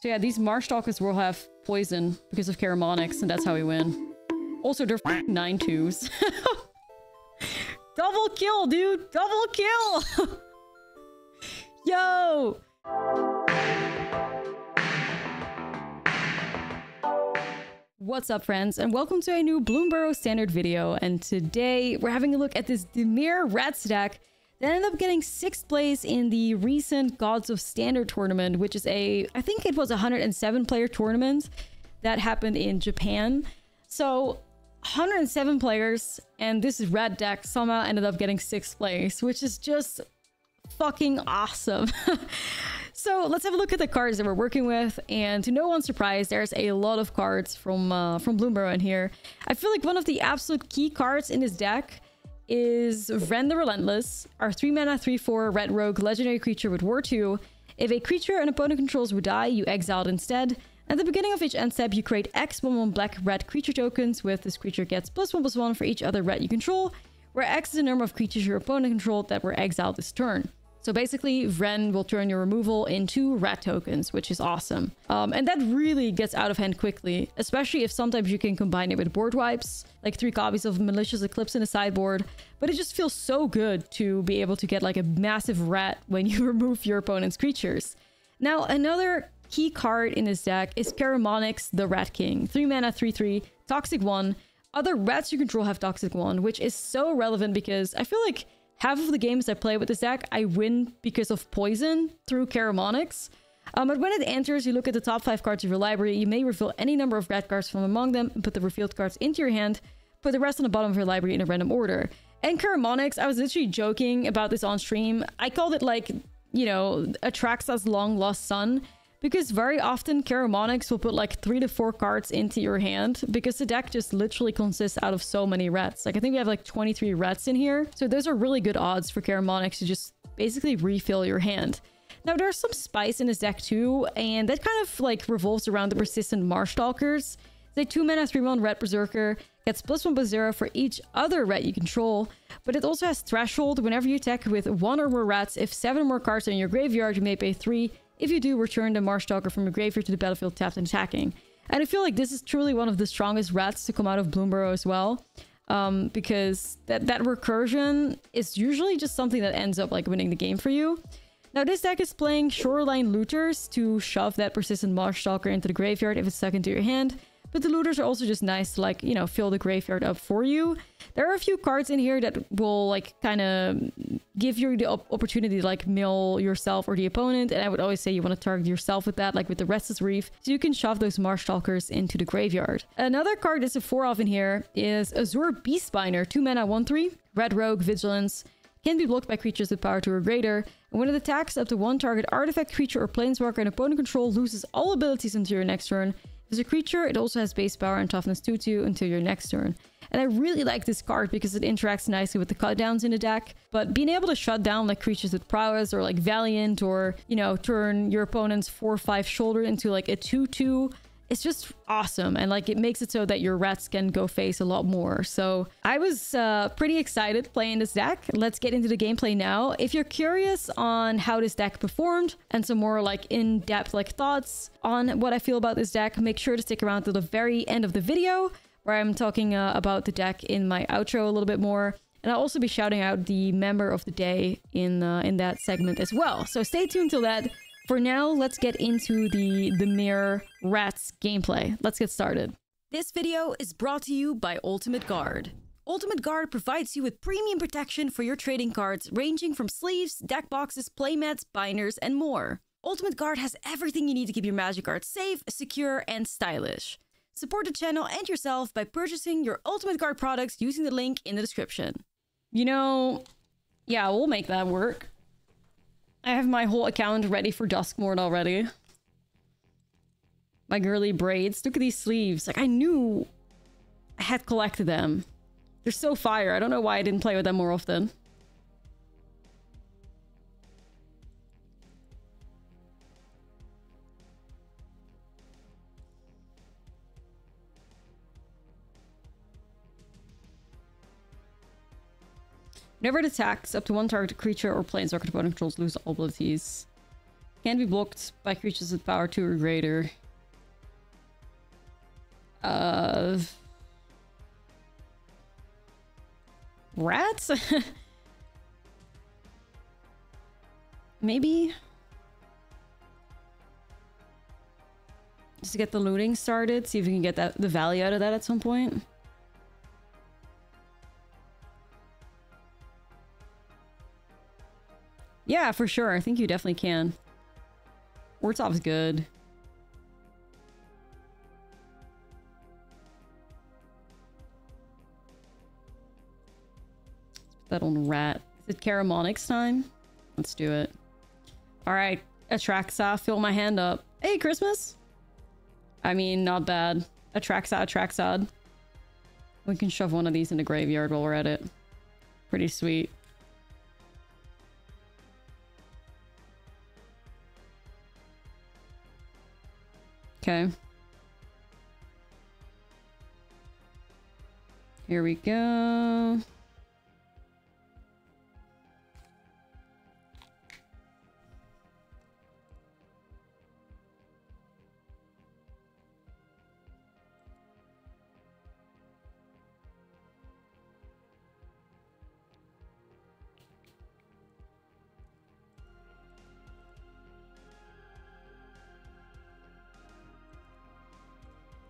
So yeah, these Marshstalkers will have poison because of Caramonics, and that's how we win. Also, they're 9/2s. Double kill, dude! Double kill! Yo! What's up, friends, and welcome to a new bloomburrow standard video. And today we're having a look at this Dimir Rats deck that ended up getting 6th place in the recent Gods of Standard tournament, which is I think it was a 107 player tournament that happened in Japan. So 107 players, and this red deck somehow ended up getting 6th place, which is just fucking awesome. So let's have a look at the cards that we're working with, and to no one's surprise, there's a lot of cards from bloomburrow in here. I feel like one of the absolute key cards in this deck is Wrenn the Relentless, our 3-mana 3/4 red rogue legendary creature with War 2. If a creature an opponent controls would die, you exile it instead. At the beginning of each end step, you create X 1/1 black-red creature tokens with this creature gets +1/+1 for each other red you control, where X is the number of creatures your opponent controlled that were exiled this turn. So basically, Wrenn will turn your removal into red tokens, which is awesome. And that really gets out of hand quickly, especially if sometimes you can combine it with board wipes, like 3 copies of Malicious Eclipse in the sideboard. But it just feels so good to be able to get like a massive rat when you remove your opponent's creatures. Now, another key card in this deck is Caramonics the Rat King. 3-mana 3/3, Toxic 1. Other rats you control have Toxic 1, which is so relevant because I feel like half of the games I play with this deck, I win because of poison through Caramonics. But when it enters, you look at the top 5 cards of your library. You may reveal any number of red cards from among them and put the revealed cards into your hand. Put the rest on the bottom of your library in a random order. And Caramonics, I was literally joking about this on stream. I called it like, you know, Atraxa's long lost son. Because very often Caramonics will put like 3 to 4 cards into your hand because the deck just literally consists out of so many rats. Like I think we have like 23 rats in here. So those are really good odds for Caramonics to just basically refill your hand. Now there's some spice in this deck too, and that kind of like revolves around the persistent Marshstalkers. It's a 2-mana 3/1 red berserker, gets +1/+0 for each other rat you control, but it also has threshold. Whenever you attack with 1 or more rats, if 7 or more cards are in your graveyard, you may pay 3. If you do, return the Marshstalker from your graveyard to the battlefield tapped and attacking. And I feel like this is truly one of the strongest rats to come out of bloomburrow as well. Because that recursion is usually just something that ends up like winning the game for you. Now this deck is playing Shoreline Looters to shove that persistent Marshstalker into the graveyard if it's stuck into your hand. But the looters are also just nice to like, you know, fill the graveyard up for you. There are a few cards in here that will like kind of give you the opportunity to like mill yourself or the opponent. And I would always say you want to target yourself with that, like with the Restless Reef. So you can shove those Marshstalkers into the graveyard. Another card that's a 4-off in here is Azure Beastbinder. 2-mana 1/3, red rogue, vigilance. Can be blocked by creatures with power 2 or greater. And when it attacks, up to 1 target artifact, creature, or planeswalker an opponent control loses all abilities until your next turn. As a creature, it also has base power and toughness 2/2 until your next turn. And I really like this card because it interacts nicely with the cutdowns in the deck. But being able to shut down like creatures with prowess or like Valiant, or, you know, turn your opponent's 4/5 shoulder into like a 2/2, it's just awesome. And like it makes it so that your rats can go face a lot more. So I was pretty excited playing this deck. Let's get into the gameplay now. If you're curious on how this deck performed and some more like in-depth like thoughts on what I feel about this deck, make sure to stick around to the very end of the video where I'm talking about the deck in my outro a little bit more. And I'll also be shouting out the member of the day in that segment as well. So stay tuned till that. For now, let's get into the Dimir Rats gameplay. Let's get started. This video is brought to you by Ultimate Guard. Ultimate Guard provides you with premium protection for your trading cards, ranging from sleeves, deck boxes, playmats, binders, and more. Ultimate Guard has everything you need to keep your Magic cards safe, secure, and stylish. Support the channel and yourself by purchasing your Ultimate Guard products using the link in the description. You know, yeah, we'll make that work. I have my whole account ready for Duskmourn already. My girly braids. Look at these sleeves. Like, I knew I had collected them. They're so fire. I don't know why I didn't play with them more often. Whenever it attacks, up to 1 target creature or planeswalker opponent controls lose all abilities. Can be blocked by creatures with power 2 or greater. Rats? Maybe? Just to get the looting started, see if we can get the value out of that at some point. Yeah, for sure. I think you definitely can. Wartop's good. Let's put that on rat. Is it Caramonics time? Let's do it. Alright, Atraxa, fill my hand up. Hey, Christmas! I mean, not bad. Atraxa. We can shove one of these in the graveyard while we're at it. Pretty sweet. Okay. Here we go.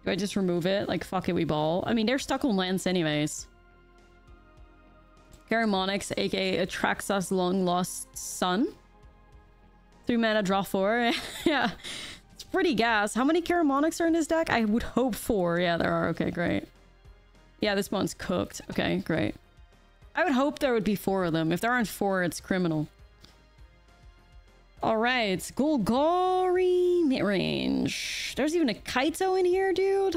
Do I just remove it? Like, fuck it, we ball. I mean, they're stuck on lands anyways. Caramonics, aka Atraxa's long lost son. 3 mana, draw 4. Yeah, it's pretty gas. How many Caramonics are in this deck? I would hope 4. Yeah, there are. Okay, great. Yeah, this one's cooked. Okay, great. I would hope there would be 4 of them. If there aren't 4, it's criminal. Alright, Golgari midrange. There's even a Kaito in here, dude.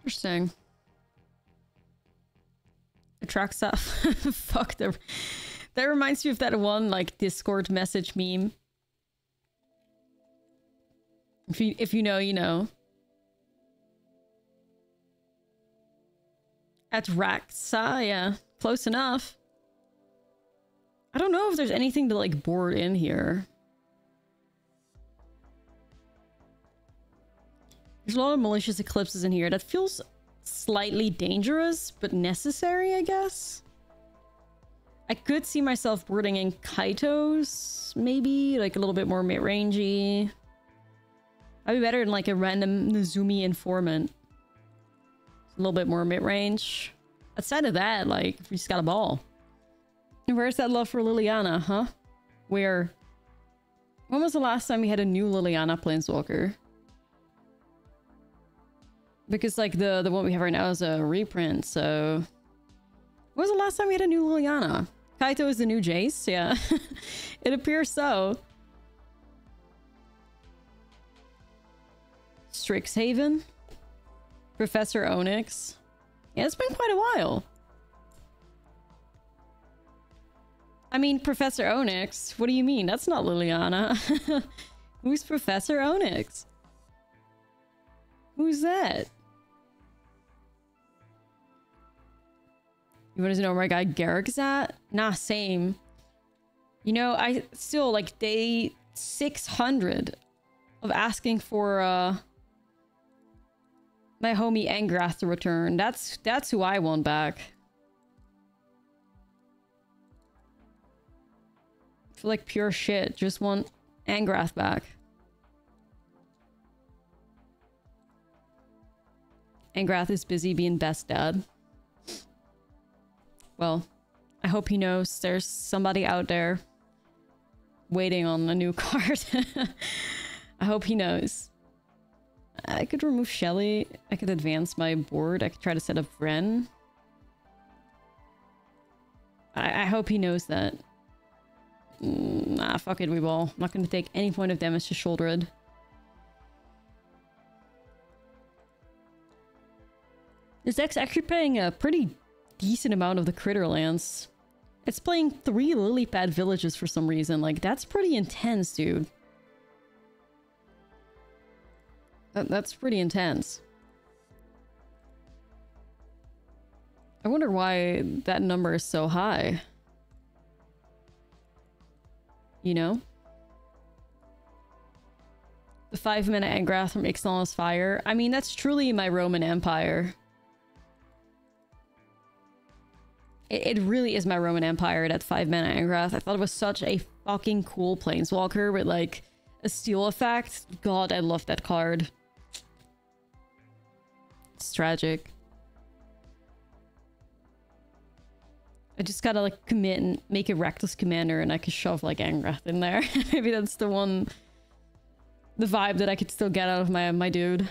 Interesting. Atraxa. Fuck, that reminds me of that one, like, Discord message meme. If you know, you know. Atraxa, yeah. Close enough. I don't know if there's anything to, like, board in here. There's a lot of malicious eclipses in here. That feels slightly dangerous, but necessary, I guess. I could see myself boarding in Kaitos, maybe, like a little bit more mid-rangey. I'd be better than like a random Nezumi informant. A little bit more mid-range. Outside of that, like, we just got a ball. And where's that love for Liliana, huh? Where? When was the last time we had a new Liliana Planeswalker? Because, like, the one we have right now is a reprint, so... When was the last time we had a new Liliana? Kaito is the new Jace? Yeah. It appears so. Strixhaven? Professor Onyx? Yeah, it's been quite a while. I mean, Professor Onyx? What do you mean? That's not Liliana. Who's Professor Onyx? Who's that? You want to know where my guy Garrick's at? Nah, same. You know, I still, like, day 600 of asking for, my homie Angrath to return. That's who I want back. I feel like pure shit. Just want Angrath back. Angrath is busy being best dad. Well, I hope he knows there's somebody out there waiting on a new card. I hope he knows. I could remove Shelly. I could advance my board. I could try to set up Ren. I hope he knows that. Nah, fuck it, we ball. I'm not going to take any point of damage to Shouldered. This deck's actually playing a pretty decent amount of the critter lands. It's playing 3 lily pad villages for some reason. Like, that's pretty intense, dude. That's pretty intense. I wonder why that number is so high. You know? The 5-mana Engrath from Ixalan's Fire. I mean, that's truly my Roman Empire. It really is my Roman Empire, that 5-mana Engrath. I thought it was such a fucking cool planeswalker with, like, a steal effect. God, I love that card. It's tragic. I just gotta, like, commit and make a Reckless Commander and I can shove, like, Engrath in there. Maybe that's the one... the vibe that I could still get out of my dude.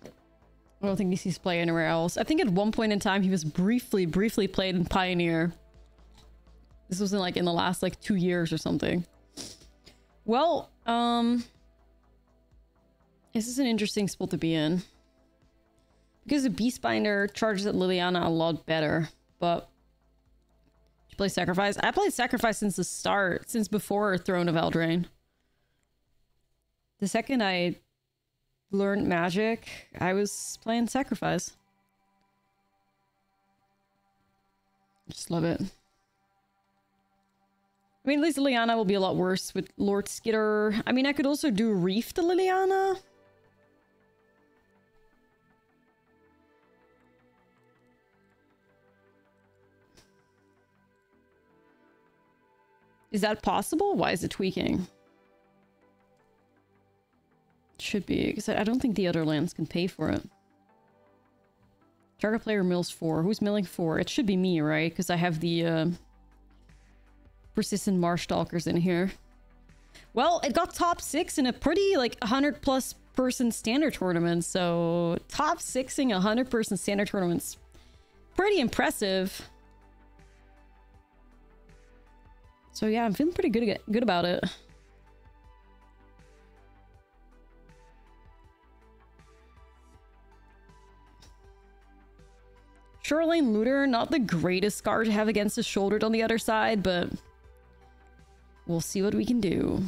I don't think he's play anywhere else. I think at one point in time he was briefly played in Pioneer. This was in the last like 2 years or something. Well, this is an interesting spot to be in. Because the Beastbinder charges at Liliana a lot better, but you play Sacrifice? I played Sacrifice since the start, since before Throne of Eldraine. The second I learned Magic, I was playing Sacrifice. Just love it. I mean, at least Liliana will be a lot worse with Lord Skitter. I mean, I could also do Reef to Liliana. Is that possible? Why is it tweaking? It should be, because I don't think the other lands can pay for it. Target player mills 4. Who's milling 4? It should be me, right? Because I have the Persistent Marshstalkers in here. Well, it got top 6 in a pretty, like, 100+ person standard tournament. So, top 6ing a 100-person standard tournament's pretty impressive. So yeah, I'm feeling pretty good about it. Shoreline Looter, not the greatest card to have against the shouldered on the other side, but we'll see what we can do.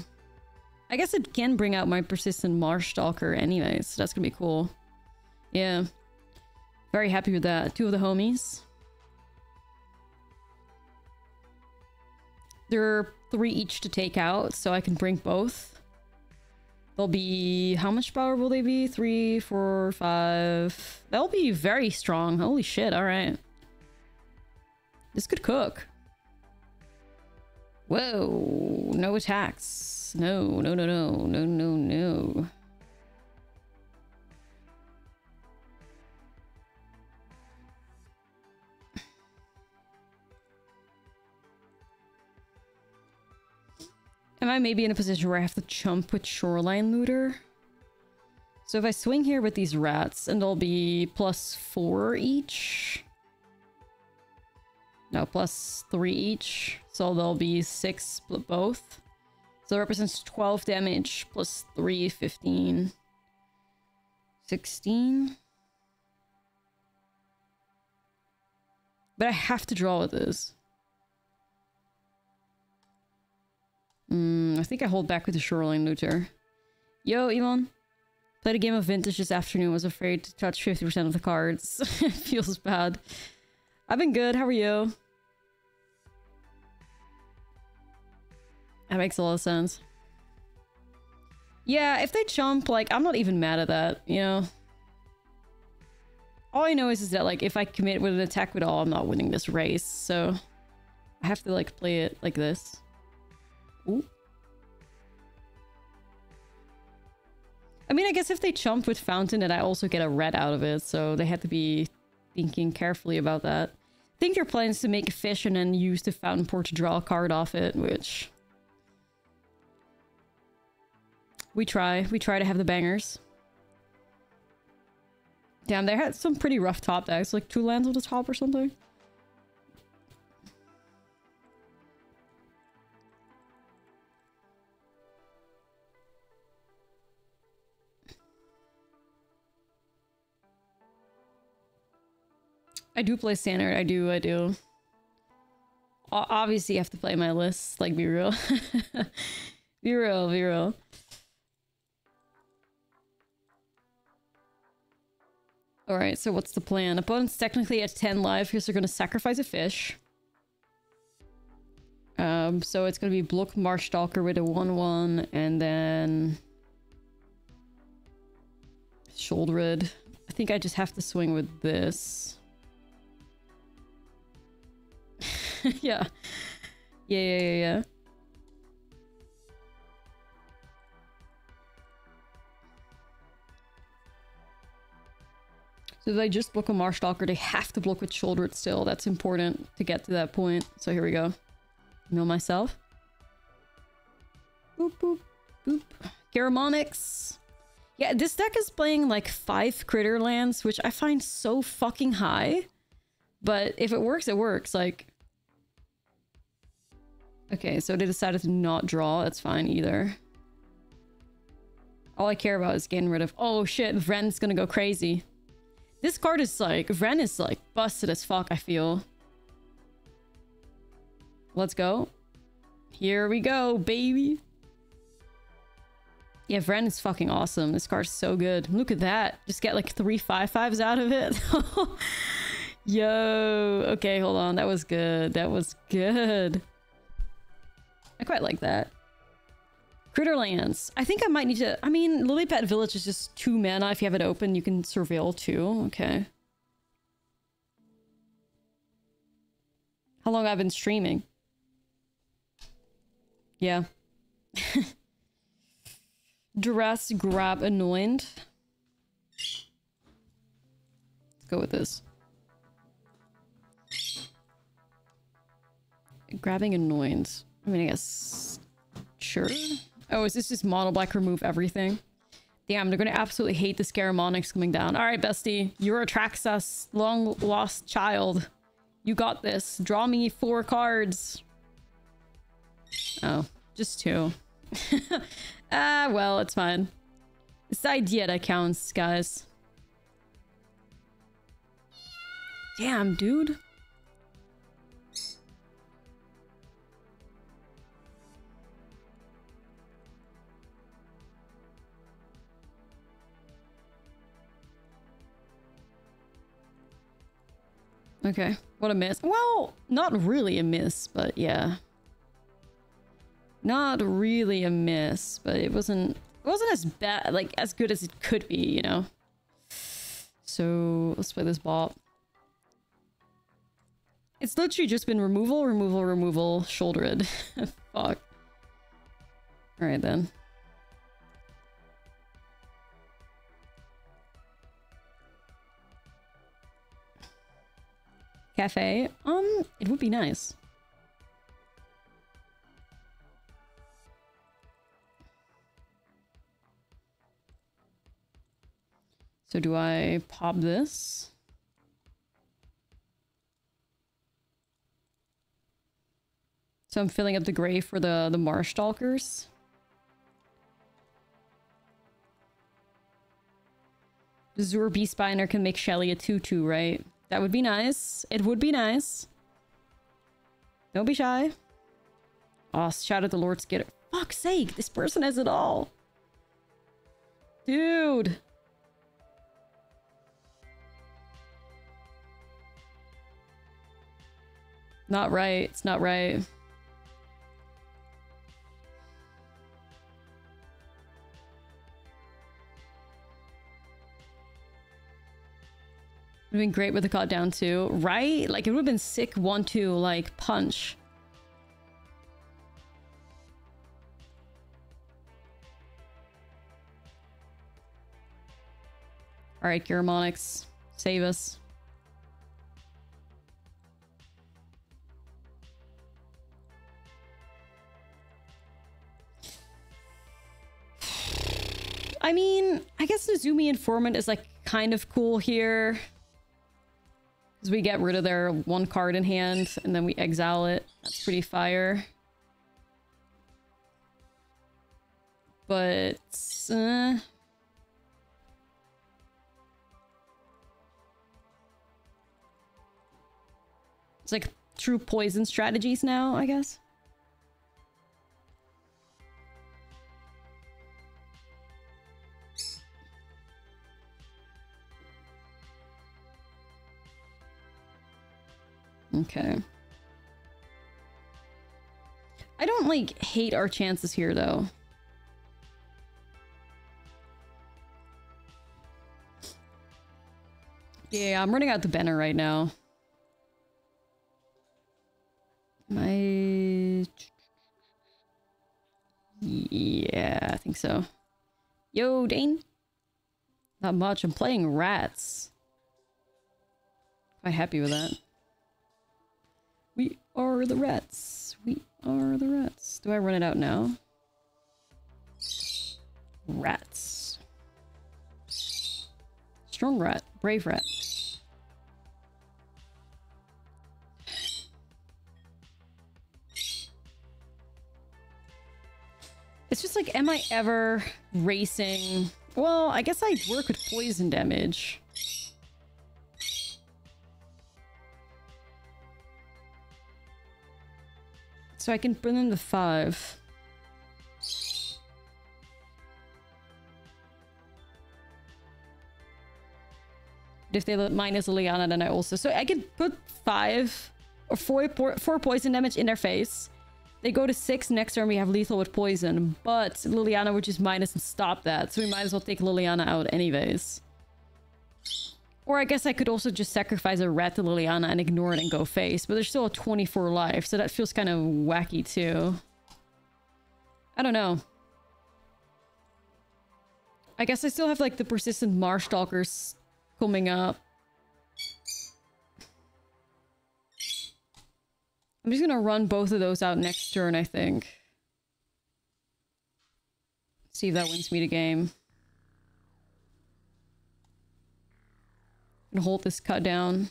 I guess it can bring out my Persistent Marshstalker anyways, so that's gonna be cool. Yeah. Very happy with that. 2 of the homies. There are 3 each to take out, so I can bring both. They'll be... how much power will they be? 3, 4, 5... They'll be very strong. Holy shit, alright. This could cook. Whoa, no attacks. No, no, no, no, no, no, no. Am I maybe in a position where I have to chump with Shoreline Looter? So if I swing here with these rats, and they'll be +4 each. No, +3 each. So they'll be 6 both. So it represents 12 damage +3, 15. 16. But I have to draw with this. I think I hold back with the Shoreline Looter. Yo, Elon. Played a game of Vintage this afternoon. Was afraid to touch 50% of the cards. Feels bad. I've been good. How are you? That makes a lot of sense. Yeah, if they chump, like, I'm not even mad at that, you know? All I know is that, like, if I commit with an attack with all, I'm not winning this race, so... I have to, like, play it like this. Ooh. I mean, I guess if they chump with Fountain, then I also get a red out of it, so they had to be thinking carefully about that. I think their plan is to make a fish and then use the Fountain Port to draw a card off it, which... We try to have the bangers. Damn, they had some pretty rough top decks, like 2 lands on the top or something. I do play standard. I do. Obviously, you have to play my list. Like, be real. Be real. Alright, so what's the plan? Opponent's technically at 10 life because they're going to sacrifice a fish. So it's going to be block Marstalker with a 1-1 and then... Shouldered. I think I just have to swing with this. Yeah. Yeah. So if I just block a Marstalker, they have to block with Shouldered still. That's important to get to that point. So here we go. Mill myself. Boop, boop, boop. Garamonyx. Yeah, this deck is playing like 5 critter lands, which I find so fucking high. But if it works, it works. Like... Okay, so they decided to not draw. That's fine either. All I care about is getting rid of... Oh shit, Vren's gonna go crazy. This card is like... Vren is like busted as fuck, I feel. Let's go. Here we go, baby. Yeah, Vren is fucking awesome. This card's so good. Look at that. Just get like 3 5/5s out of it. Yo. Okay, hold on. That was good. That was good. I quite like that. Critter lands. I think I might need to... I mean, Lilypad Village is just 2 mana. If you have it open, you can surveil too. Okay. How long I've been streaming? Yeah. Duress, grab, Anoint. Let's go with this. Grabbing Anoint. I mean, I guess... Sure. Oh, is this just mono black remove everything? Damn, they're gonna absolutely hate the Scaramonyx coming down. Alright, bestie. You're Atraxas, long lost child. You got this. Draw me 4 cards. Oh, just 2. Ah, well, it's fine. It's the idea that counts, guys. Damn, dude. Okay, what a miss. Well, not really a miss, but yeah. Not really a miss, but it wasn't as bad, like as good as it could be, you know. So let's play this bot. It's literally just been removal, removal, removal, shouldered. Fuck. Alright then. Cafe? It would be nice. So do I pop this? So I'm filling up the grave for the Marstalkers. The Zur Beastbinder can make Shelly a 2/2, right? That would be nice. It would be nice. Don't be shy. Oh, shout out the Lord Skitter. Fuck's sake, this person has it all. Dude. Not right. It's not right. Would have been great with the cut down too, right? Like it would have been sick 1-2 like punch. All right, Garamonyx, save us. I mean, I guess the Zoomy Informant is like kind of cool here. Because we get rid of their 1 card in hand and then we exile it. That's pretty fire. But... It's like true poison strategies now, I guess. Okay. I don't, like, hate our chances here, though. Yeah, I'm running out the banner right now. Yeah, I think so. Yo, Dane? Not much. I'm playing rats. Quite happy with that. We are the rats. We are the rats. Do I run it out now? Rats. Strong rat. Brave rat. It's just like, am I ever racing? Well, I guess I work with poison damage. So I can bring them to 5. But if they let minus Liliana, then I also... So I can put 5 or 4 poison damage in their face. They go to 6 next turn, we have lethal with poison. But Liliana would just minus and stop that. So we might as well take Liliana out anyways. Or I guess I could also just sacrifice a rat to Liliana and ignore it and go face. But there's still a 24 life, so that feels kind of wacky too. I don't know. I guess I still have like the persistent Marstalkers coming up. I'm just gonna run both of those out next turn, I think. See if that wins me the game. And hold this cut down.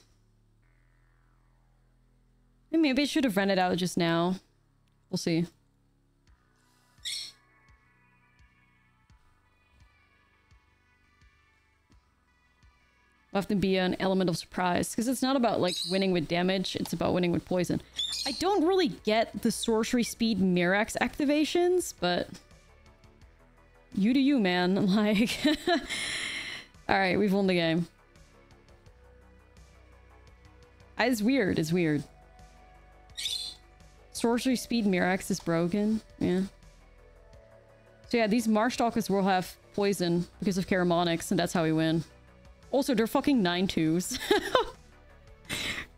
And maybe I should have run it out just now. We'll see. Will have to be an element of surprise, because it's not about like winning with damage, it's about winning with poison. I don't really get the sorcery speed Mirax activations, but you do you, man. Like, alright, we've won the game. It's weird, it's weird. Sorcery speed Mirax is broken, yeah. So yeah, these Marstalkers will have poison because of Caramonics, and that's how we win. Also, they're fucking 9/2s.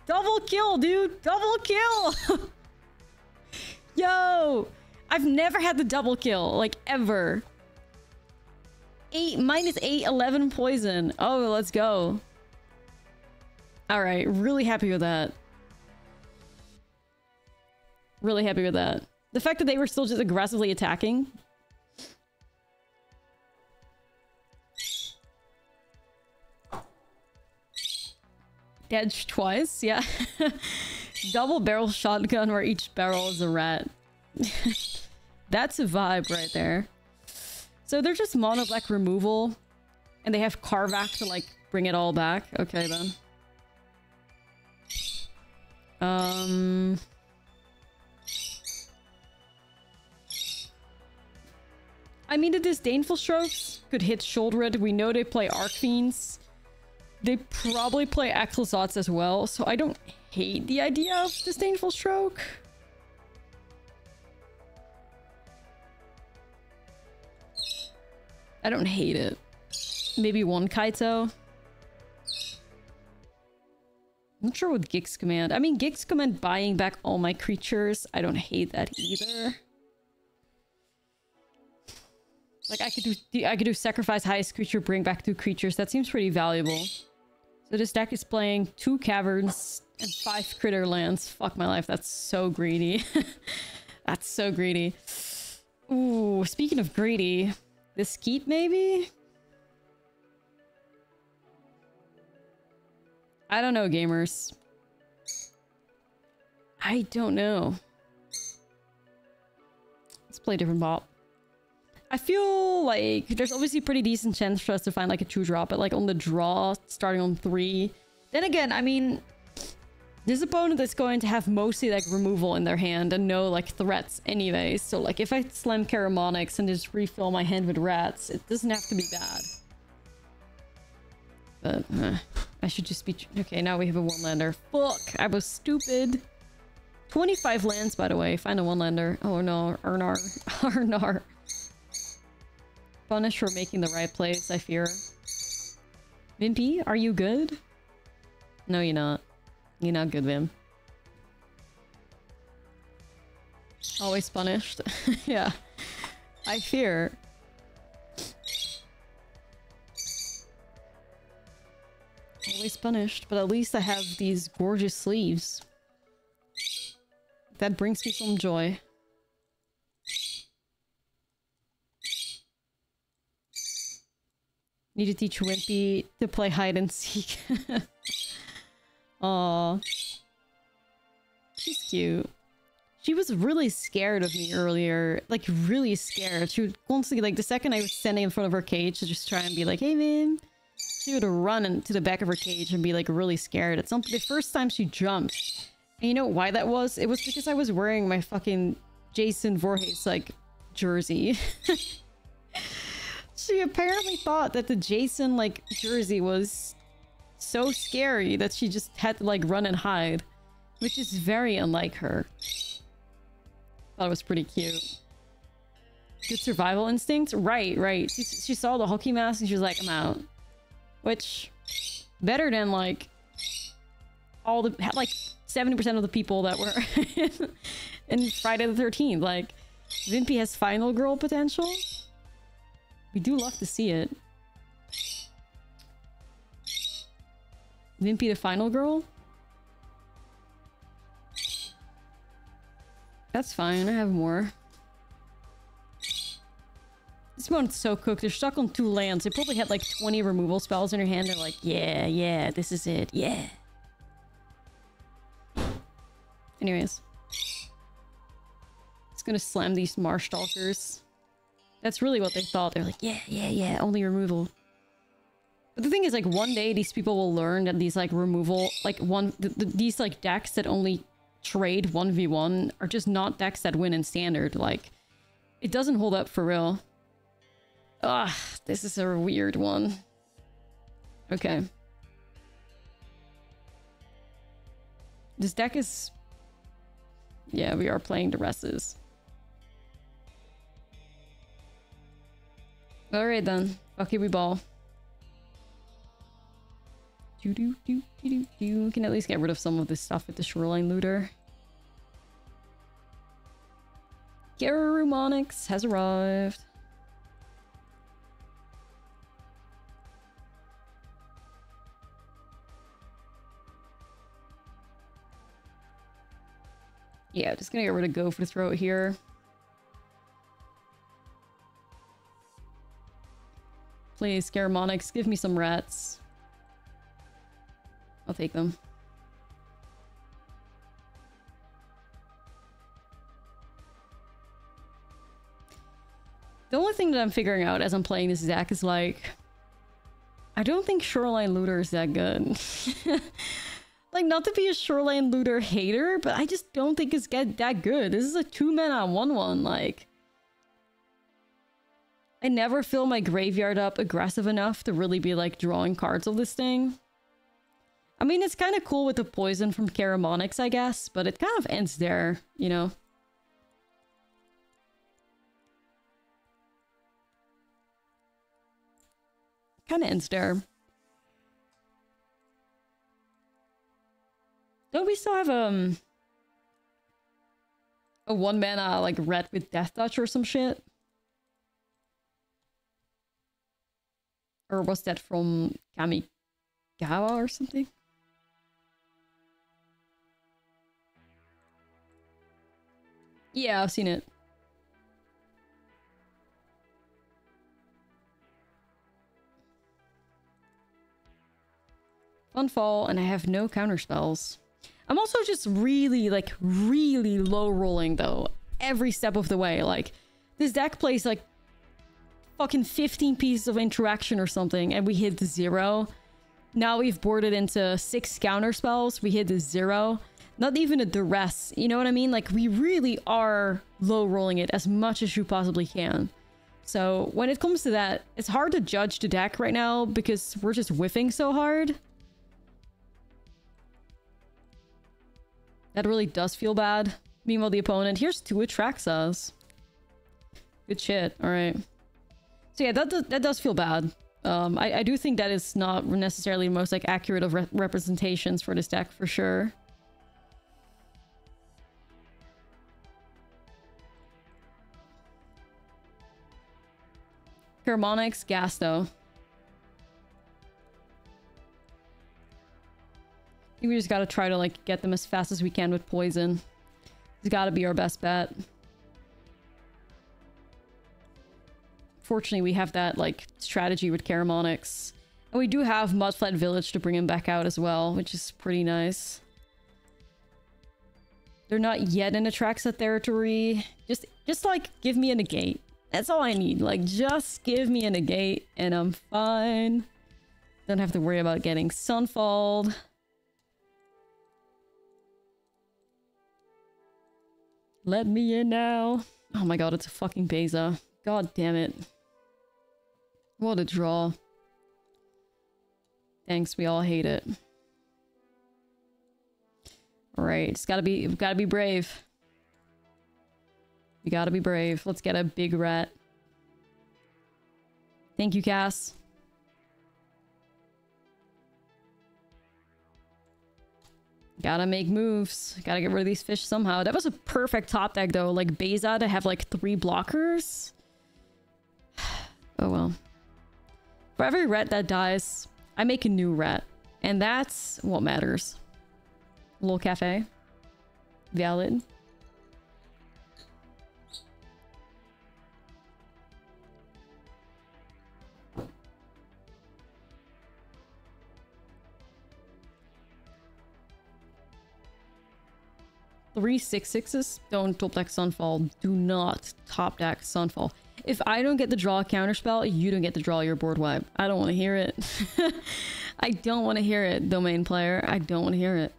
Double kill, dude! Double kill! Yo! I've never had the double kill, like, ever. -8, 11 poison. Oh, let's go. Alright, really happy with that. Really happy with that. The fact that they were still just aggressively attacking. Dead twice, yeah. Double barrel shotgun where each barrel is a rat. That's a vibe right there. So they're just mono black removal. And they have Carvac to like bring it all back. Okay then. I mean, the Disdainful Strokes could hit Shouldered. We know they play Arcfiends. They probably play Axlezots as well, so I don't hate the idea of Disdainful Stroke. I don't hate it. Maybe one Kaito. I'm not sure what Gig's Command. I mean, Gig's Command buying back all my creatures. I don't hate that either. Like I could do sacrifice highest creature, bring back 2 creatures. That seems pretty valuable. So this deck is playing 2 caverns and 5 critter lands. Fuck my life, that's so greedy. That's so greedy. Ooh, speaking of greedy, this Skeet maybe? I don't know, gamers. I don't know. Let's play a different bot. I feel like there's obviously pretty decent chance for us to find like a 2-drop, but like on the draw, starting on 3. Then again, I mean, This opponent is going to have mostly like removal in their hand and no like threats anyways. So like if I slam Caramonics and just refill my hand with rats, it doesn't have to be bad. But I should just be... Okay, now we have a one-lander. Fuck! I was stupid. 25 lands, by the way. Find a one-lander. Oh no, Arnar. Arnar. Punish for making the right plays, I fear. Vimpy, are you good? No, you're not. You're not good, Vim. Always punished. Yeah. I fear. Always punished, but at least I have these gorgeous sleeves. That brings me some joy. Need to teach Wimpy to play hide and seek. Aww. She's cute. She was really scared of me earlier. Like, really scared. She would constantly, like, the second I was standing in front of her cage to just try and be like, hey, man. She would run into the back of her cage and be, like, really scared. At the first time she jumped. And you know why that was? It was because I was wearing my fucking Jason Voorhees, like, jersey. She apparently thought that the Jason, like, jersey was so scary that she just had to, like, run and hide. Which is very unlike her. Thought it was pretty cute. Good survival instinct? Right, right. She saw the hockey mask and she was like, I'm out. Which, better than, like, all the, like, 70% of the people that were in Friday the 13th. Like, Vimpy has final girl potential. We do love to see it. Vimpy the final girl? That's fine, I have more. This one's so cooked. They're stuck on 2 lands. They probably had like 20 removal spells in their hand. They're like, yeah, yeah, this is it, yeah. Anyways. Just gonna slam these Marshstalkers. That's really what they thought. They're like, yeah, yeah, yeah, only removal. But the thing is, like, one day these people will learn that these, like, removal, like, these, like, decks that only trade 1v1 are just not decks that win in standard. Like, it doesn't hold up for real. Ugh, this is a weird one. Okay. This deck is... Yeah, we are playing the Resses. Alright then. Okay, we ball. We can at least get rid of some of this stuff with the Shoreline Looter. Garurumonics has arrived. Yeah, just gonna get rid of Go for the Throat here. Please, Garurumonics, give me some rats. I'll take them. The only thing that I'm figuring out as I'm playing this deck is like... I don't think Shoreline Looter is that good. Like, not to be a Shoreline Looter hater, but I just don't think it's that good. This is a 2-mana 1/1, like... I never fill my graveyard up aggressive enough to really be, like, drawing cards of this thing. I mean, it's kind of cool with the poison from Caramonics, I guess, but it kind of ends there, you know? Kind of ends there. Don't we still have, a 1-mana, like, red with Death Touch or some shit? Or was that from Kamigawa or something? Yeah, I've seen it. Fun fall, and I have no counter spells. I'm also just really, like, really low rolling, though. Every step of the way. Like, this deck plays, like, fucking 15 pieces of interaction or something, and we hit 0. Now we've boarded into 6 counter spells. We hit the 0. Not even a duress. You know what I mean? Like, we really are low rolling it as much as you possibly can. So when it comes to that, it's hard to judge the deck right now because we're just whiffing so hard. That really does feel bad. Meanwhile, the opponent, here's 2 Atraxas. Good shit. All right. So yeah, that does feel bad. I do think that is not necessarily the most like accurate of representations for this deck for sure. Harmonics, gas though. I think we just gotta try to like get them as fast as we can with poison. It's gotta be our best bet. Fortunately, we have that like strategy with Caramonics. And we do have Mudflat Village to bring him back out as well, which is pretty nice. They're not yet in Atraxa territory. Just like give me a negate. That's all I need. Like, just give me a negate and I'm fine. Don't have to worry about getting Sunfalled. Let me in now. Oh my god, it's a fucking Beza. God damn it. What a draw. Thanks, we all hate it. Alright, it's gotta be brave. We gotta be brave. Let's get a big rat. Thank you, Cass. Gotta make moves. Gotta get rid of these fish somehow. That was a perfect top deck, though. Like, Beza to have, like, 3 blockers. Oh, well. For every rat that dies, I make a new rat. And that's what matters. Little cafe. Valid. Three 6/6s. Don't top deck Sunfall. Do not top deck Sunfall. If I don't get the draw counterspell, you don't get to draw your board wipe. I don't want to hear it. I don't want to hear it, domain player. I don't want to hear it.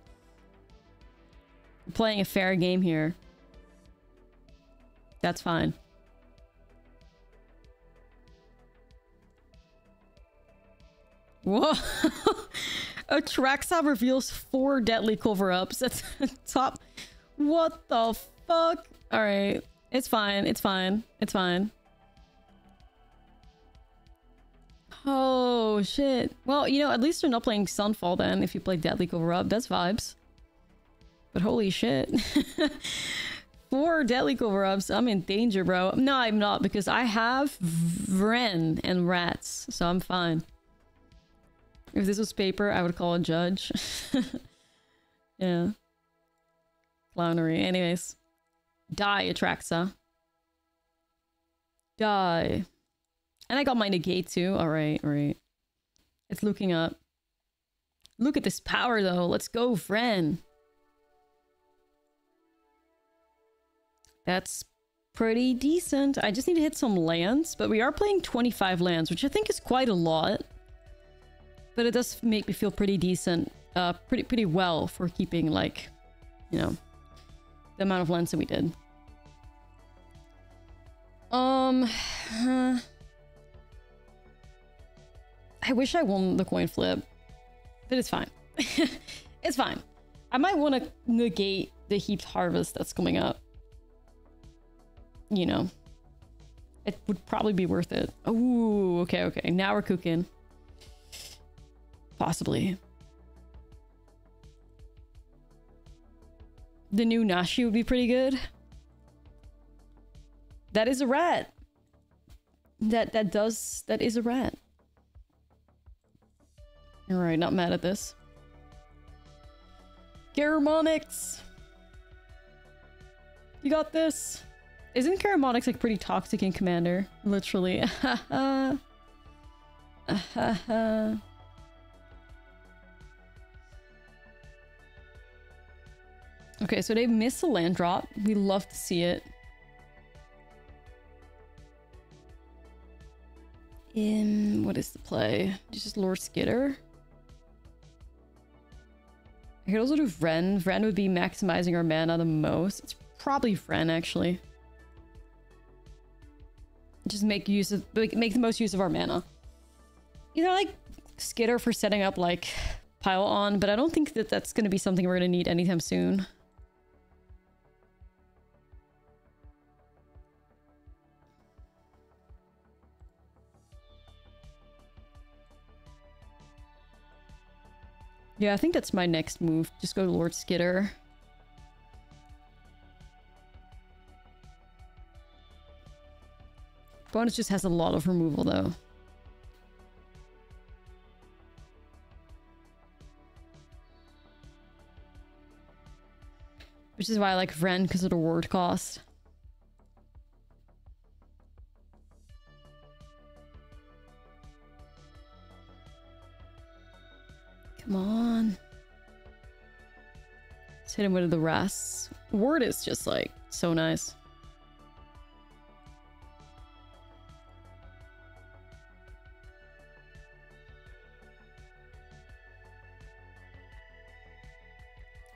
We're playing a fair game here. That's fine. Whoa! Atraxa reveals 4 deadly cover-ups at the top. What the fuck? Alright. It's fine. It's fine. It's fine. Oh, shit. Well, you know, at least they're not playing Sunfall then, if you play Deadly Cover-Up. That's vibes. But holy shit. 4 Deadly Cover-Ups. I'm in danger, bro. No, I'm not, because I have Vren and Rats, so I'm fine. If this was paper, I would call a judge. Yeah. Clownery. Anyways. Die, Atraxa. Die. And I got my negate too. Alright, alright. It's looking up. Look at this power though. Let's go, Vren. That's pretty decent. I just need to hit some lands, but we are playing 25 lands, which I think is quite a lot. But it does make me feel pretty decent. Pretty well for keeping, like, you know, the amount of lands that we did. I wish I won the coin flip, but it's fine. It's fine. I might want to negate the heaped harvest that's coming up. You know, it would probably be worth it. Oh, okay, okay. Now we're cooking. Possibly. The new Nashi would be pretty good. That is a rat. That is a rat. Alright, not mad at this. Caramonics! You got this. Isn't Caramonics like pretty toxic in Commander? Literally. Okay, so they missed a land drop. We love to see it. What is the play? Just Lord Skitter? I could also do Vren. Vren would be maximizing our mana the most. It's probably Vren, actually. Just make use of, make the most use of our mana. Either like Skitter for setting up like pile on, but I don't think that that's going to be something we're going to need anytime soon. Yeah, I think that's my next move. Just go to Lord Skitter. Bonus just has a lot of removal, though. Which is why I like Vren, because of the ward cost. Come on. Let's hit him with the rest. Ward is just like so nice.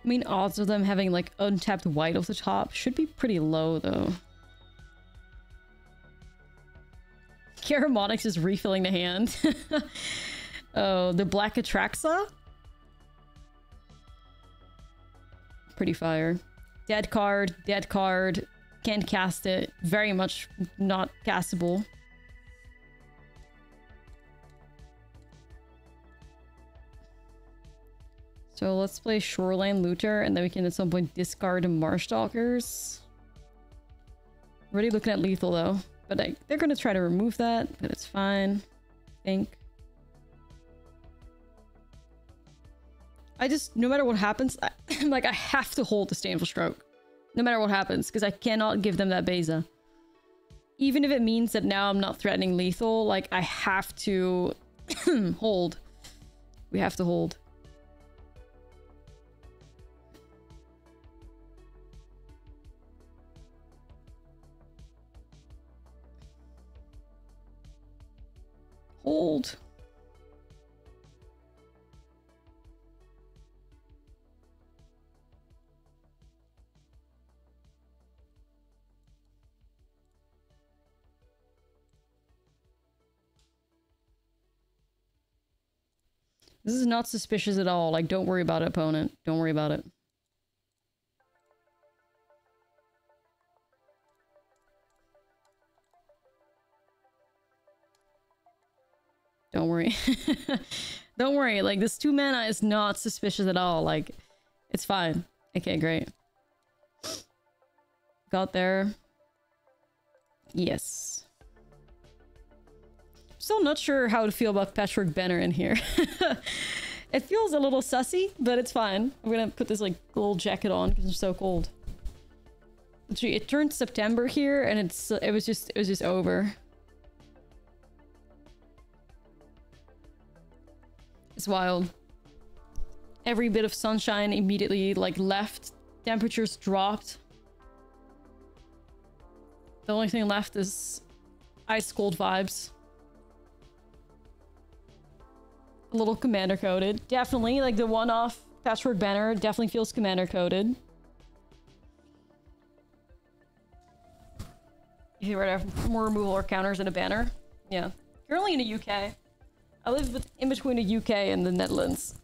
I mean, odds of them having like untapped white off the top should be pretty low though. Karamonix is refilling the hand. Oh, the Black Atraxa? Pretty fire. Dead card, can't cast it. Very much not castable. So let's play Shoreline Looter, and then we can at some point discard Marshstalkers. Already looking at lethal though, but they're gonna try to remove that, but it's fine. I think. I just, no matter what happens, like I have to hold the Disdainful Stroke. No matter what happens, because I cannot give them that Beza. Even if it means that now I'm not threatening lethal, like I have to hold. We have to hold. Hold. This is not suspicious at all. Like, don't worry about it, opponent. Don't worry about it. Don't worry. Don't worry. Like, this 2 mana is not suspicious at all. Like, it's fine. Okay, great. Got there. Yes. Still not sure how to feel about Patchwork Banner in here. It feels a little sussy, but it's fine. I'm gonna put this like little jacket on because it's so cold. It turned September here, and it was just over. It's wild. Every bit of sunshine immediately like left. Temperatures dropped. The only thing left is ice cold vibes. A little commander coded. Definitely, like the one-off Patchwork Banner definitely feels commander coded. You think we're gonna have more removal or counters in a banner? Yeah. Currently in the UK. I live in between the UK and the Netherlands.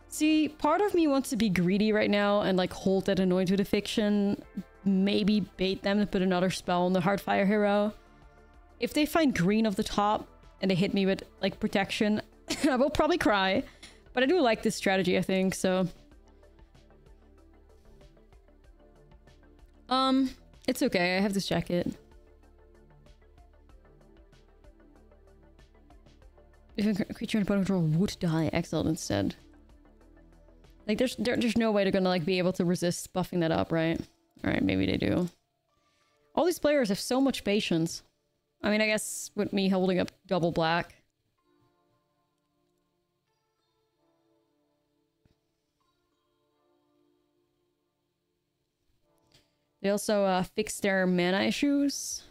See, part of me wants to be greedy right now and like hold that Anointed Affliction. Maybe bait them to put another spell on the Heartfire hero. If they find green off the top and they hit me with like protection, I will probably cry. But I do like this strategy, I think, so. It's okay, I have this jacket. If a creature in opponent control would die, exiled instead. Like, there's no way they're gonna, like, be able to resist buffing that up, right? Alright, maybe they do. All these players have so much patience. I mean, I guess with me holding up double black. They also fixed their mana issues.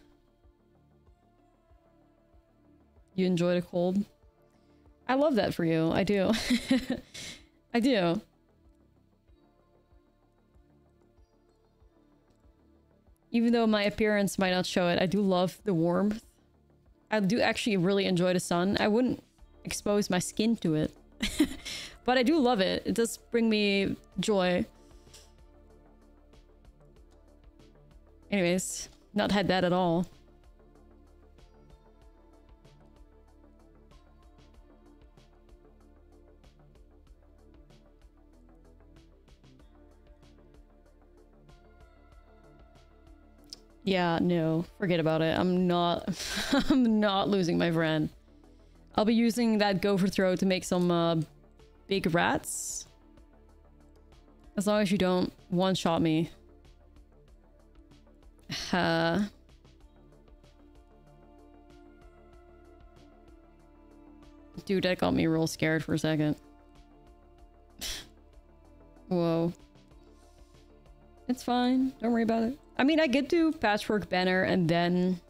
You enjoy the cold? I love that for you. I do. I do. Even though my appearance might not show it, I do love the warmth. I do actually really enjoy the sun. I wouldn't expose my skin to it. But I do love it. It does bring me joy. Anyways, not had that at all. Yeah, no, forget about it. I'm not I'm not losing my friend. I'll be using that gopher throw to make some big rats. As long as you don't one-shot me. Dude, that got me real scared for a second. Whoa. It's fine. Don't worry about it. I mean, I get to Patchwork Banner and then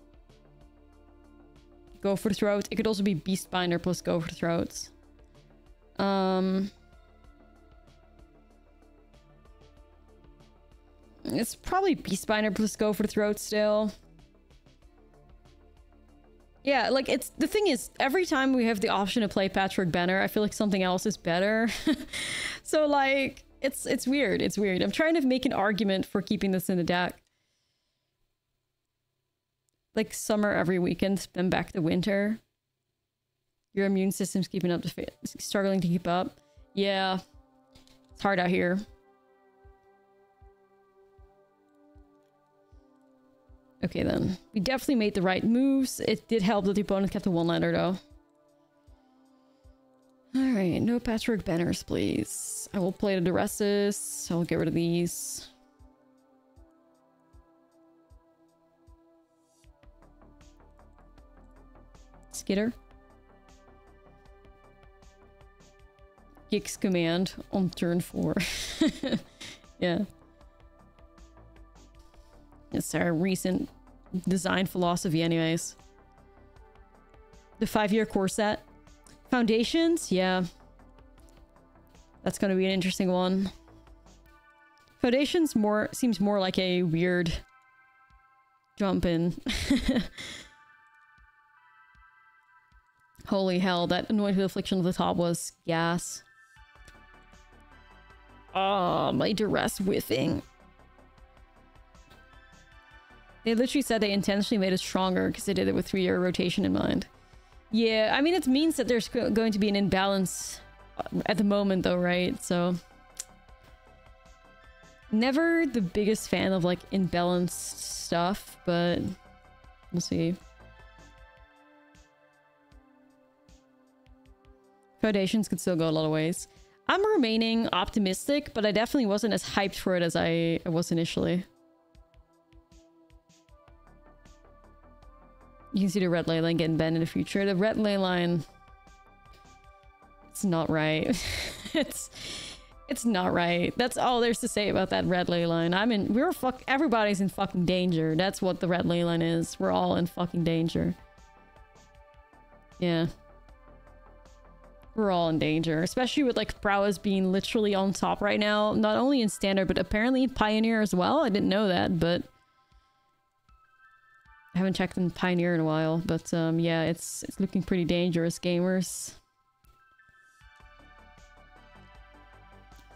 Gopher Throat. It could also be Beastbinder plus Gopher Throats. It's probably Beastbinder plus Gopher Throat still. Yeah, like it's the thing is, every time we have the option to play Patchwork Banner, I feel like something else is better. So like, it's weird. It's weird. I'm trying to make an argument for keeping this in the deck. Like summer every weekend, then back to winter. Your immune system's keeping up to struggling to keep up. Yeah, it's hard out here. Okay then, we definitely made the right moves. It did help that the opponent kept a one-liner though. Alright, no Patchwork Banners, please. I will play the Duresses. I'll get rid of these. Skitter. Gix command on turn 4. Yeah. It's our recent design philosophy anyways. The 5-year core set. Foundations? Yeah. That's gonna be an interesting one. Foundations seems more like a weird jump in. Holy hell, that Anointed Affliction at the top was gas. Oh, my duress whiffing. They literally said they intentionally made it stronger because they did it with 3-year rotation in mind. Yeah, I mean, it means that there's going to be an imbalance at the moment though, right? So... Never the biggest fan of, like, imbalanced stuff, but... We'll see. Foundations could still go a lot of ways. I'm remaining optimistic, but I definitely wasn't as hyped for it as I was initially. You can see the red ley line getting banned in the future. The red ley line... It's not right. It's not right. That's all there's to say about that red ley line. Everybody's in fucking danger. That's what the red ley line is. We're all in fucking danger. Yeah. We're all in danger. Especially with, like, Prowess being literally on top right now. Not only in Standard, but apparently in Pioneer as well. I didn't know that, but... I haven't checked in Pioneer in a while, but yeah, it's looking pretty dangerous, gamers.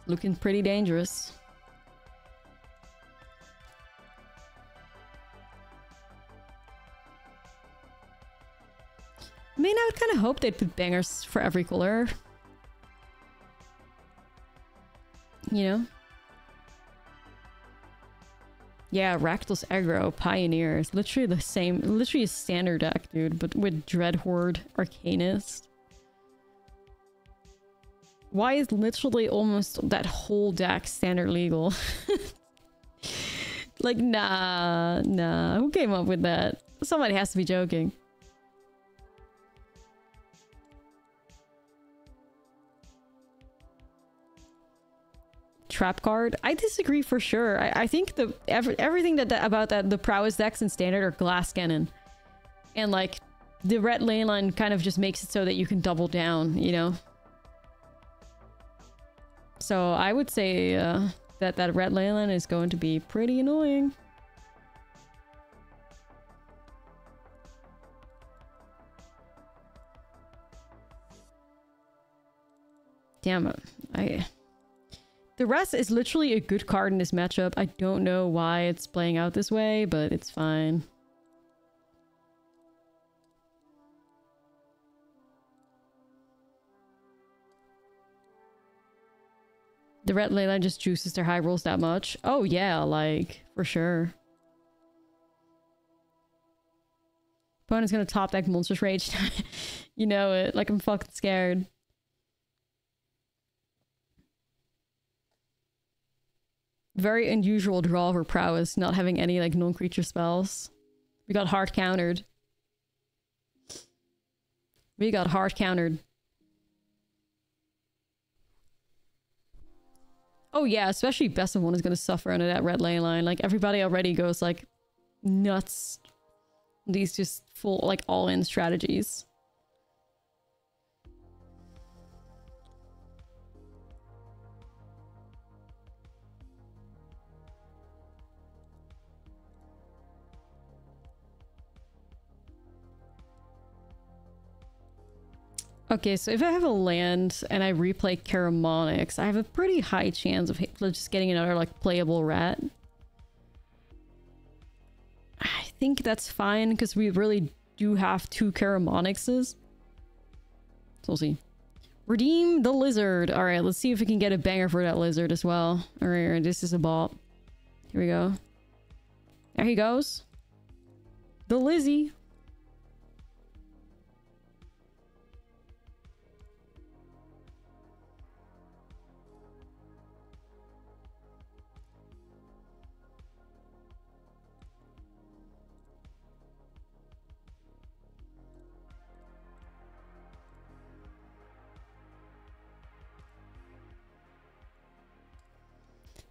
Looking pretty dangerous. I mean, I would kind of hope they'd put bangers for every color. You know? Yeah, Rakdos aggro, Pioneer. It's literally the same, literally a standard deck, dude, but with Dreadhorde, Arcanist. Why is literally almost that whole deck standard legal? Like, nah. Who came up with that? Somebody has to be joking. trap card. I disagree for sure. I think everything about the prowess decks in standard are glass cannon. And like the red ley line kind of just makes it so that you can double down, you know? So I would say that red ley line is going to be pretty annoying. Damn it. The rest is literally a good card in this matchup. I don't know why it's playing out this way, but it's fine. The red ley line just juices their high rolls that much. Oh yeah, like, for sure. Opponent's gonna top deck Monstrous Rage. You know it. Like, I'm fucking scared. Very unusual draw for prowess, not having any like non-creature spells. We got hard countered. We got hard countered. Oh yeah, especially best of one is gonna suffer under that red ley line. Like everybody already goes like nuts. These just full like all-in strategies. Okay, so if I have a land and I replay Caramonics, I have a pretty high chance of just getting another like playable rat. I think that's fine because we really do have 2 Caramonixes. So we'll see. Redeem the lizard. Alright, let's see if we can get a banger for that lizard as well. Alright, this is a bot. Here we go. There he goes. The Lizzie.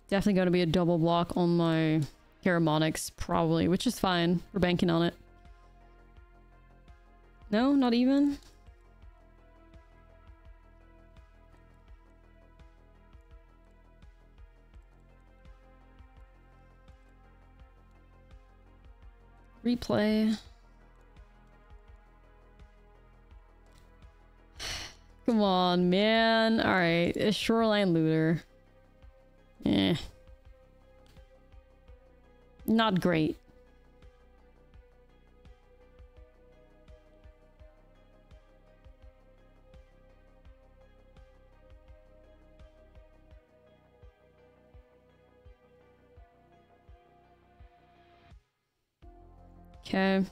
Definitely going to be a double block on my Caramonics, probably, which is fine. We're banking on it. No, not even? Replay. Come on, man. Alright, a Shoreline Looter. Eh. Not great. Okay.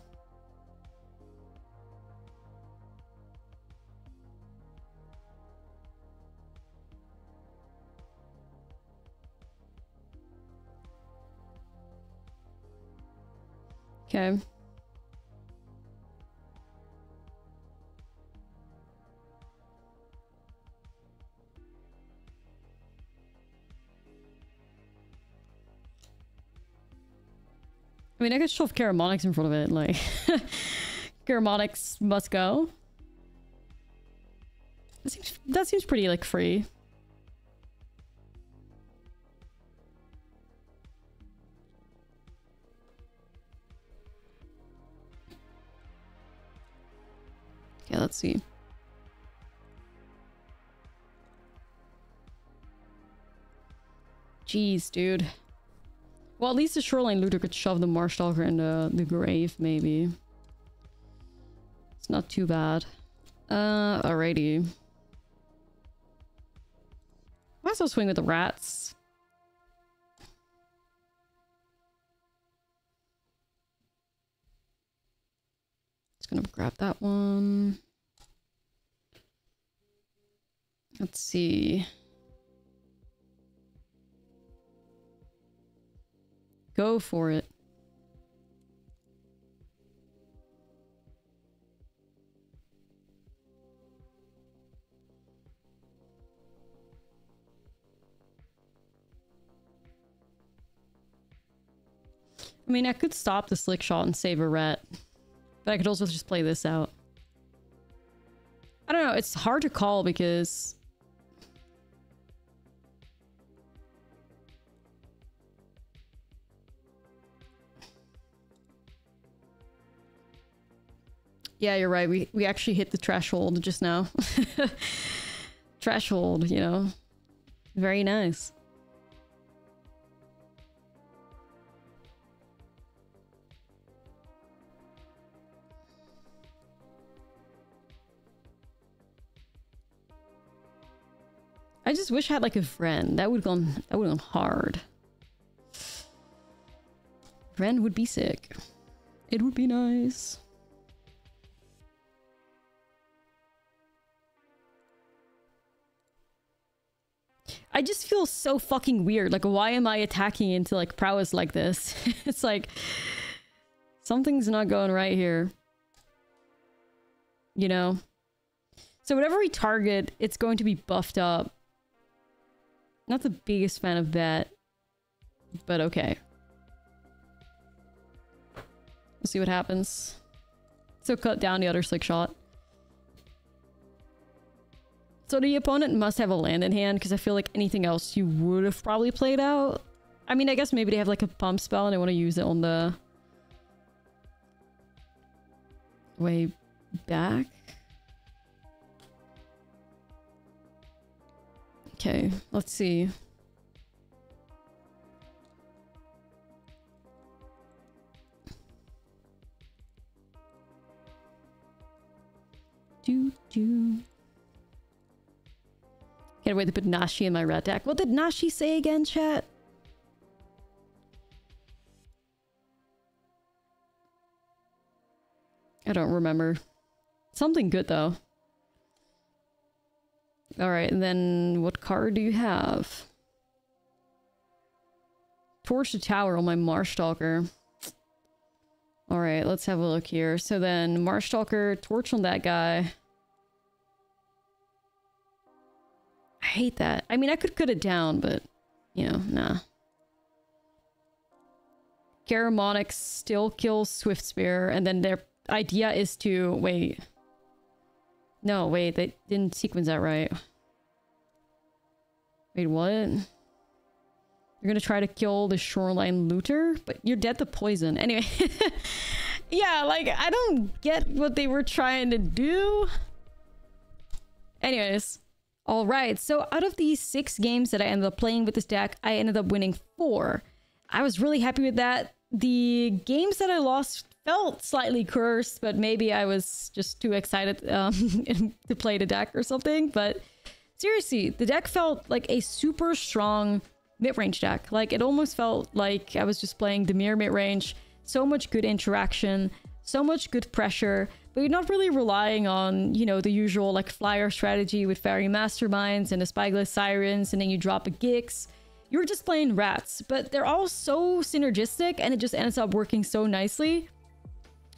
Okay. I mean, I could shove Caramonics in front of it, like... Caramonics must go. That seems pretty, like, free. Okay, let's see. Jeez, dude. Well, at least the Shoreline Looter could shove the Marstalker in the grave, maybe. It's not too bad. Alrighty. Might as well swing with the rats. Gonna grab that one. Let's see. Go for it. I mean, I could stop the slick shot and save a ret, but I could also just play this out. I don't know, it's hard to call because... Yeah, you're right. We actually hit the threshold just now. Threshold, you know. Very nice. I just wish I had like a friend. That would have gone hard. Friend would be sick. It would be nice. I just feel so fucking weird. Like, why am I attacking into like prowess like this? It's like something's not going right here. You know? So whatever we target, it's going to be buffed up. Not the biggest fan of that, but okay. We'll see what happens. So cut down the other slick shot. So the opponent must have a land in hand, because I feel like anything else you would have probably played out. I mean, I guess maybe they have like a pump spell and they want to use it on the way back. Okay, let's see. Can't wait to put Nashi in my red deck. What did Nashi say again, chat? I don't remember. Something good though. Alright, and then what card do you have? Torch the Tower on my Marstalker. Alright, let's have a look here. So then, Marstalker, Torch on that guy. I hate that. I mean, I could cut it down, but, you know, nah. Caramonic still kills Swift Spear, and then their idea is to... Wait. No, wait, they didn't sequence that right. Wait, what? You're gonna try to kill the Shoreline Looter? But you're dead to poison. Anyway. Yeah, like, I don't get what they were trying to do. Anyways. Alright, so out of these 6 games that I ended up playing with this deck, I ended up winning 4. I was really happy with that. The games that I lost felt slightly cursed, but maybe I was just too excited to play the deck or something. But seriously, the deck felt like a super strong mid-range deck. Like, it almost felt like I was just playing Dimir mid-range. So much good interaction, so much good pressure, but you're not really relying on, you know, the usual like flyer strategy with Fairy Masterminds and the Spyglass Sirens, and then you drop a Gix. You're just playing rats, but they're all so synergistic, and it just ends up working so nicely.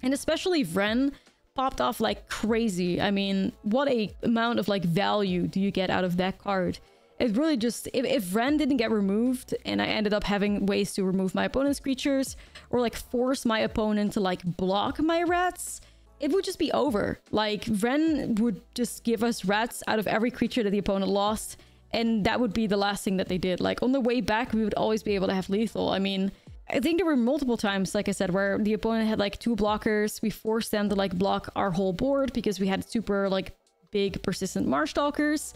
And especially Vren popped off like crazy. I mean, what a amount of like value do you get out of that card? It really just, if Vren didn't get removed and I ended up having ways to remove my opponent's creatures or like force my opponent to like block my rats, it would just be over. Like, Vren would just give us rats out of every creature that the opponent lost, and that would be the last thing that they did. Like, on the way back, we would always be able to have lethal. I mean, I think there were multiple times, like I said, where the opponent had like 2 blockers. We forced them to like block our whole board because we had super like big persistent Marstalkers.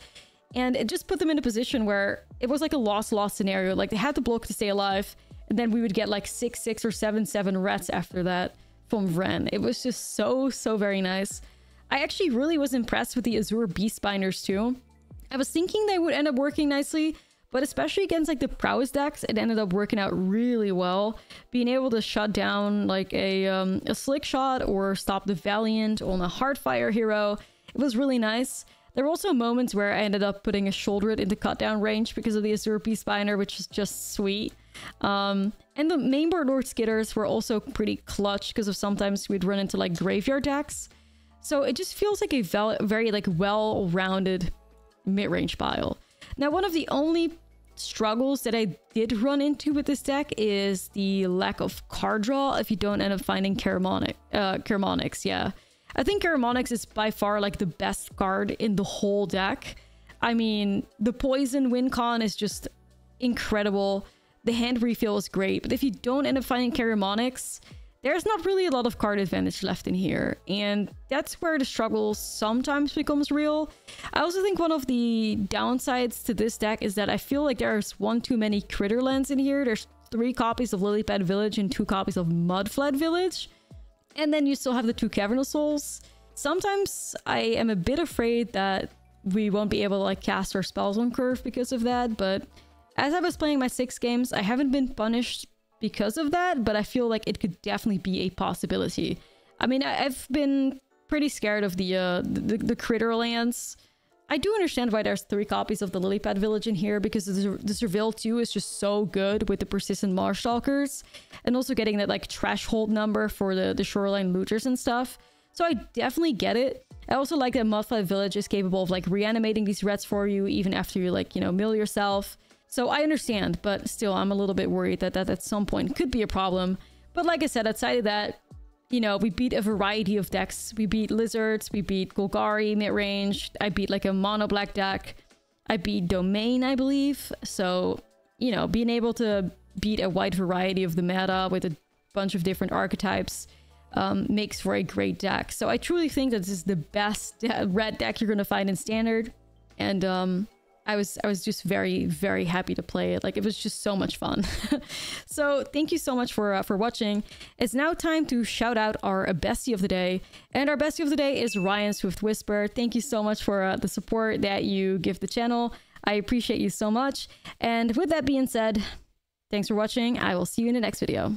And it just put them in a position where it was like a loss-loss scenario. Like, they had to block to stay alive, and then we would get like 6-6 or 7-7 rats after that from Vren. It was just so very nice. I actually really was impressed with the Azure Beastbinders too. I was thinking they would end up working nicely, but especially against like the prowess decks, it ended up working out really well. Being able to shut down like a slick shot or stop the Valiant on a Heartfire hero, it was really nice. There were also moments where I ended up putting a Shouldered into cut down range because of the Azure Beastbinder, which is just sweet. And the mainboard Lord Skitters were also pretty clutch because of sometimes we'd run into like graveyard decks. So it just feels like a very like well-rounded mid-range pile. Now, one of the only struggles that I did run into with this deck is the lack of card draw if you don't end up finding Caramonics. Yeah, I think Caramonics is by far like the best card in the whole deck. I mean, the poison win con is just incredible. The hand refill is great, but if you don't end up finding Caramonics, there's not really a lot of card advantage left in here, and that's where the struggle sometimes becomes real. I also think one of the downsides to this deck is that I feel like there's one too many critter lands in here. There's 3 copies of Lilypad Village and 2 copies of Mudflat Village, and then you still have the 2 Cavernous Souls. Sometimes I am a bit afraid that we won't be able to like cast our spells on curve because of that, but as I was playing my 6 games, I haven't been punished because of that, but I feel like it could definitely be a possibility. I mean, I've been pretty scared of the critter lands. I do understand why there's 3 copies of the Lilypad Village in here, because the Surveil 2 is just so good with the persistent Marstalkers, and also getting that like threshold number for the shoreline looters and stuff. So I definitely get it. I also like that Mudflat Village is capable of like reanimating these reds for you even after you like, you know, mill yourself. So I understand, but still, I'm a little bit worried that that at some point could be a problem. But like I said, outside of that, you know, we beat a variety of decks. We beat Lizards, we beat Golgari mid-range. I beat like a mono black deck. I beat Domain, I believe. So, you know, being able to beat a wide variety of the meta with a bunch of different archetypes makes for a great deck. So I truly think that this is the best red deck you're going to find in Standard. And I was just very, very happy to play it. Like, it was just so much fun. So thank you so much for watching. It's now time to shout out our bestie of the day. And our bestie of the day is Ryan Swift Whisper. Thank you so much for the support that you give the channel. I appreciate you so much. And with that being said, thanks for watching. I will see you in the next video.